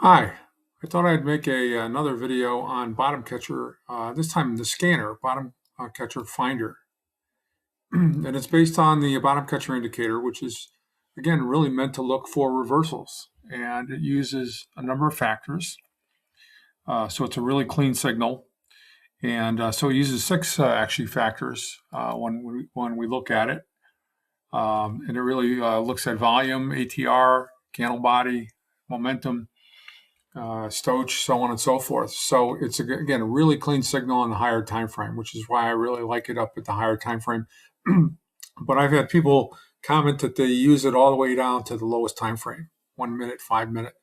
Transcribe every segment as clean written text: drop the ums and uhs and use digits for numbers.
Hi, I thought I'd make another video on bottom catcher, this time the scanner, bottom catcher finder. And it's based on the bottom catcher indicator, which is, again, really meant to look for reversals. And it uses a number of factors. So it's a really clean signal. And so it uses six actually factors when we look at it. And it really looks at volume, ATR, candle body, momentum, Stoch, so on and so forth. So it's again a really clean signal on the higher time frame, which is why I really like it up at the higher time frame. But I've had people comment that they use it all the way down to the lowest time frame, 1 minute, 5 minute,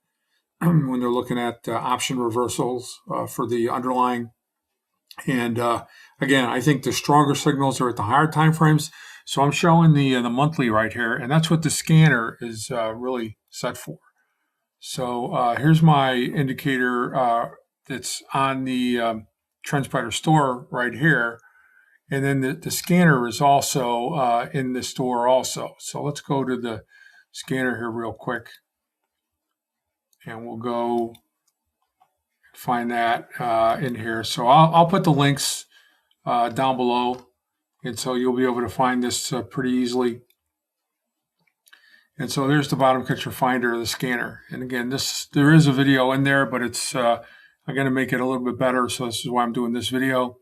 when they're looking at option reversals for the underlying. And again, I think the stronger signals are at the higher time frames. So I'm showing the monthly right here, and that's what the scanner is really set for. So here's my indicator that's on the TrendSpider store right here. And then the scanner is also in the store also. So let's go to the scanner here real quick. And we'll go find that in here. So I'll put the links down below. And so you'll be able to find this pretty easily. And so there's the bottom catcher finder of the scanner. And again, there is a video in there, but it's I'm going to make it a little bit better. So this is why I'm doing this video.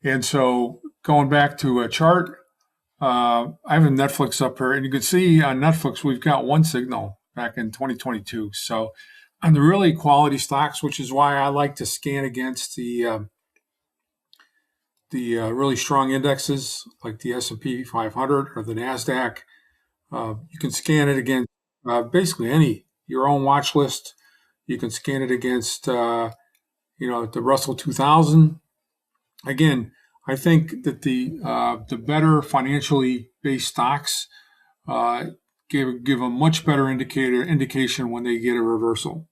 And so going back to a chart, I have a Netflix up here, and you can see on Netflix we've got one signal back in 2022. So on the really quality stocks, which is why I like to scan against the really strong indexes like the S&P 500 or the Nasdaq. You can scan it against basically your own watch list. You can scan it against, the Russell 2000. Again, I think that the better financially based stocks give a much better indication when they get a reversal.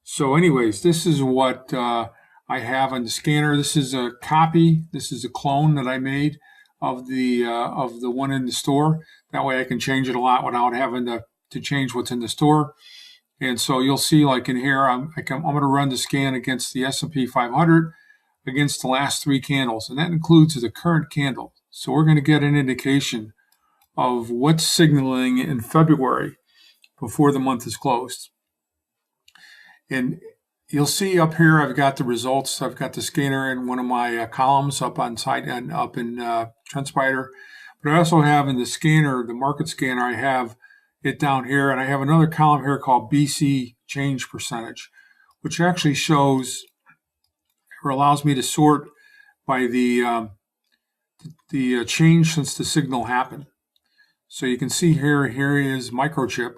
So, anyways, this is what I have on the scanner. This is a copy. This is a clone that I made of the one in the store. That way I can change it a lot without having to change what's in the store. And so you'll see, like in here, I'm going to run the scan against the S&P 500 against the last three candles, and that includes the current candle. So we're going to get an indication of what's signaling in February before the month is closed. And you'll see up here, I've got the results. I've got the scanner in one of my columns up on site and up in TrendSpider. But I also have in the scanner, the market scanner, I have it down here. And I have another column here called BC change percentage, which actually shows or allows me to sort by the change since the signal happened. So you can see here is microchip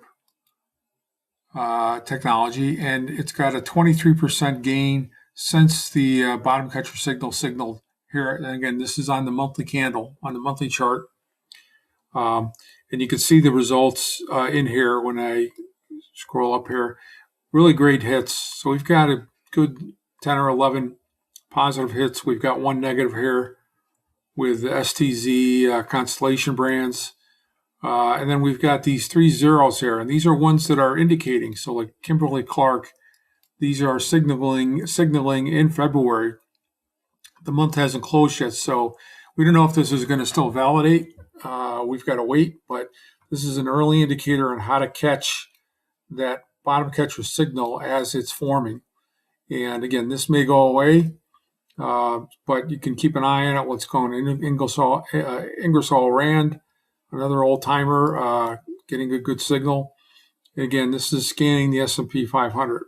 technology, and it's got a 23% gain since the bottom catcher signaled here. And again, this is on the monthly candle, on the monthly chart. And you can see the results in here when I scroll up here. Really great hits. So we've got a good 10 or 11 positive hits. We've got one negative here with STZ Constellation brands. And then we've got these 3 zeros here, and these are ones that are indicating. So like Kimberly-Clark, these are signaling in February. The month hasn't closed yet, so we don't know if this is going to still validate. We've got to wait, but this is an early indicator on how to catch that bottom catcher signal as it's forming. And again, this may go away, but you can keep an eye on it. What's going on? Ingersoll Rand, another old timer, getting a good signal. Again, this is scanning the S&P 500.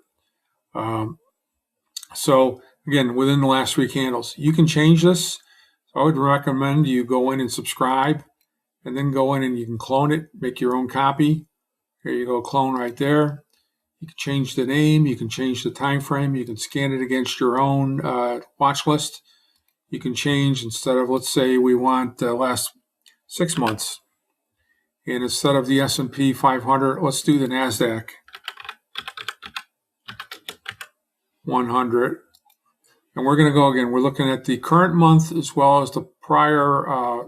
So again, within the last three candles, you can change this. So I would recommend you go in and subscribe, and then go in and you can clone it, make your own copy. Here you go, clone right there. You can change the name, you can change the time frame, you can scan it against your own watch list. You can change, instead of, let's say we want the last 6 months. And instead of the S&P 500, let's do the Nasdaq 100. And we're going to go again. We're looking at the current month as well as the prior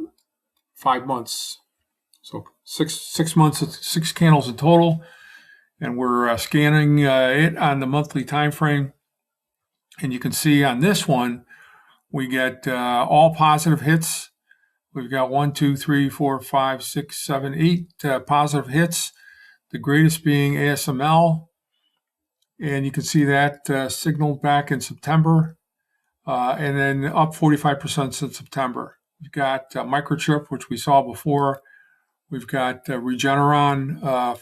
5 months. So six months, 6 candles in total. and we're scanning it on the monthly time frame. And you can see on this one, we get all positive hits. We've got 1, 2, 3, 4, 5, 6, 7, 8 positive hits, the greatest being ASML. And you can see that signaled back in September, and then up 45% since September. We've got Microchip, which we saw before. We've got Regeneron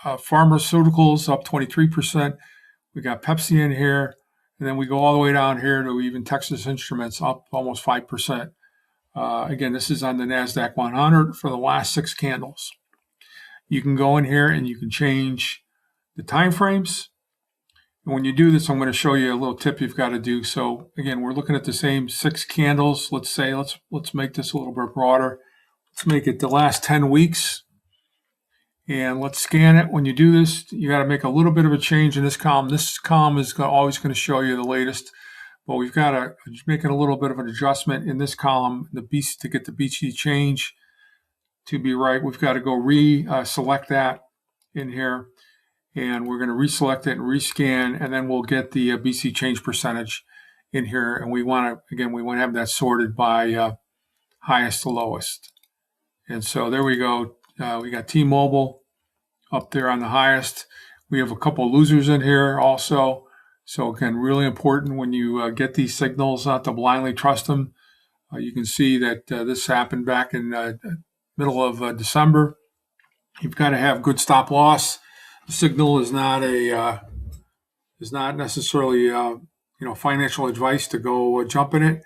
Pharmaceuticals up 23%. We got Pepsi in here. And then we go all the way down here to even Texas Instruments up almost 5%. Again, this is on the NASDAQ 100 for the last 6 candles. You can go in here and you can change the time frames. And when you do this, I'm going to show you a little tip you've got to do. So again, we're looking at the same 6 candles. Let's make this a little bit broader. Let's make it the last 10 weeks. And let's scan it. When you do this, you got to make a little bit of a change in this column. This column is always going to show you the latest, but we've got to make a little bit of an adjustment in this column, to get the BC change to be right. We've got to go select that in here, and we're going to reselect it and rescan, and then we'll get the BC change percentage in here. And we want to have that sorted by highest to lowest. And so there we go. We got T-Mobile up there on the highest. We have a couple losers in here also. So again, really important when you get these signals, not to blindly trust them. You can see that this happened back in middle of December. You've got to have good stop loss. The signal is not necessarily financial advice to go jump in it,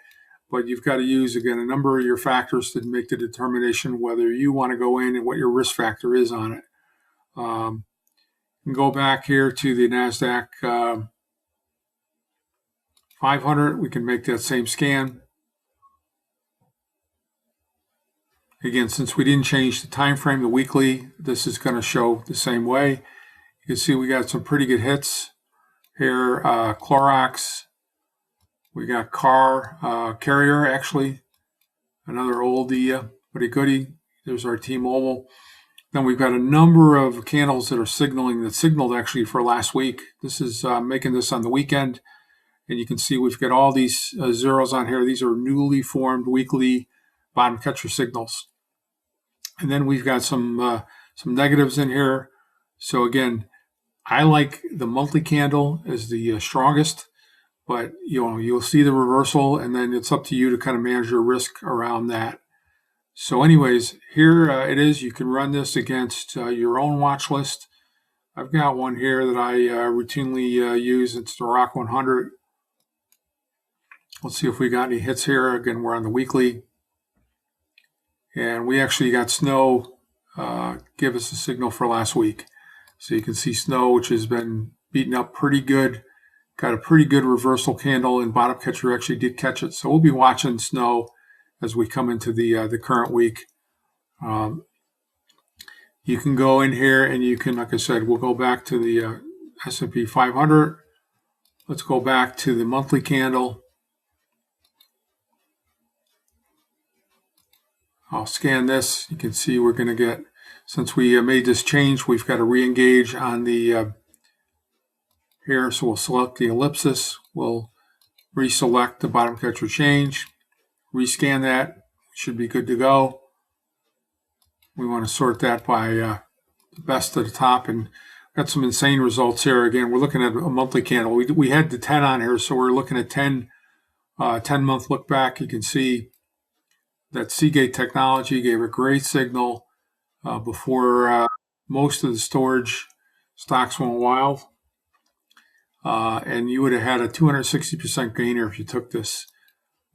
but you've got to use, again, a number of your factors to make the determination whether you want to go in and what your risk factor is on it. Go back here to the NASDAQ 500. We can make that same scan. Again, since we didn't change the time frame, the weekly, this is going to show the same way. You can see we got some pretty good hits here. Clorox. We got Carrier, actually, another oldie, but a goodie. There's our T-Mobile. Then we've got a number of candles that signaled actually for last week. This is making this on the weekend. And you can see we've got all these zeros on here. These are newly formed weekly bottom catcher signals. And then we've got some negatives in here. So again, I like the monthly candle as the strongest, but you'll see the reversal, and then it's up to you to kind of manage your risk around that. So anyways, here it is. You can run this against your own watch list. I've got one here that I routinely use. It's the Rock 100. Let's see if we got any hits here. Again, we're on the weekly. And we actually got Snow give us a signal for last week. So you can see Snow, which has been beaten up pretty good. Got a pretty good reversal candle, and bottom catcher actually did catch it. So we'll be watching Snow as we come into the current week. You can go in here and you can, like I said, we'll go back to the S&P 500. Let's go back to the monthly candle. I'll scan this. You can see we're going to get, since we made this change, we've got to re-engage on the here. So we'll select the ellipsis. We'll reselect the bottom catcher change. Rescan that. Should be good to go. We want to sort that by the best to the top, and got some insane results here. Again, we're looking at a monthly candle. We had the 10 on here, so we're looking at 10-month look back. You can see that Seagate Technology gave a great signal before most of the storage stocks went wild. And you would have had a 260% gainer if you took this.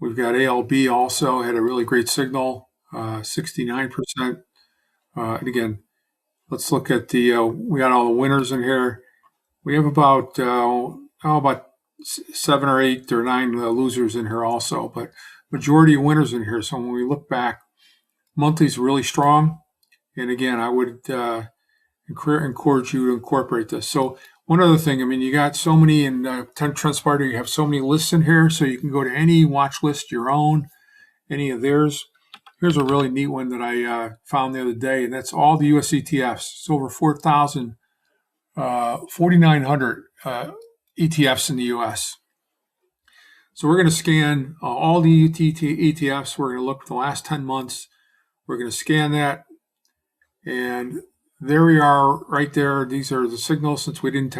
We've got ALB also had a really great signal, 69%. And again, let's look at we got all the winners in here. We have about 7 or 8 or 9 losers in here also, but majority of winners in here. So when we look back, monthly's really strong. And again, I would encourage you to incorporate this. So one other thing, you got so many in TrendSpider, you have so many lists in here, so you can go to any watch list, your own, any of theirs. Here's a really neat one that I found the other day, and that's all the US ETFs. It's over 4,000 4,900 ETFs in the US. So we're going to scan all the ETFs. We're going to look for the last 10 months. We're going to scan that. And there we are right there. These are the signals since we didn't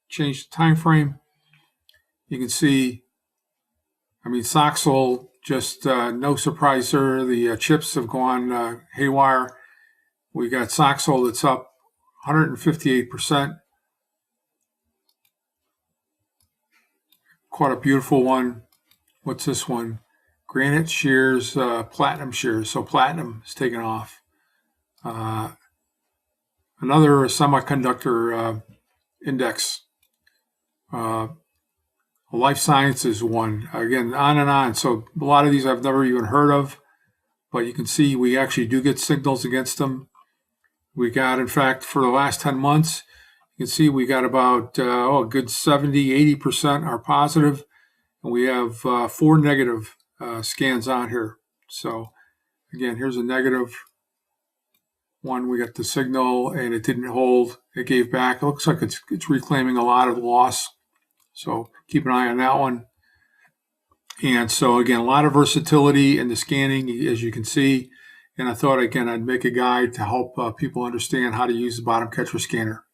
change the time frame. You can see, I mean, Soxol, just no surprise there. The chips have gone haywire. We got Soxol that's up 158%. Quite a beautiful one. What's this one? Granite shares, platinum shares. So platinum is taken off. Another semiconductor index. Life sciences one. Again, on and on. So a lot of these I've never even heard of, but you can see we actually do get signals against them. We got, in fact, for the last 10 months, you can see we got about a good 70, 80% are positive, and we have 4 negative scans on here. So again, here's a negative one. We got the signal, and it didn't hold. It gave back. It looks like it's reclaiming a lot of loss. So keep an eye on that one. And so again, a lot of versatility in the scanning, as you can see. And I thought, again, I'd make a guide to help people understand how to use the bottom catcher scanner.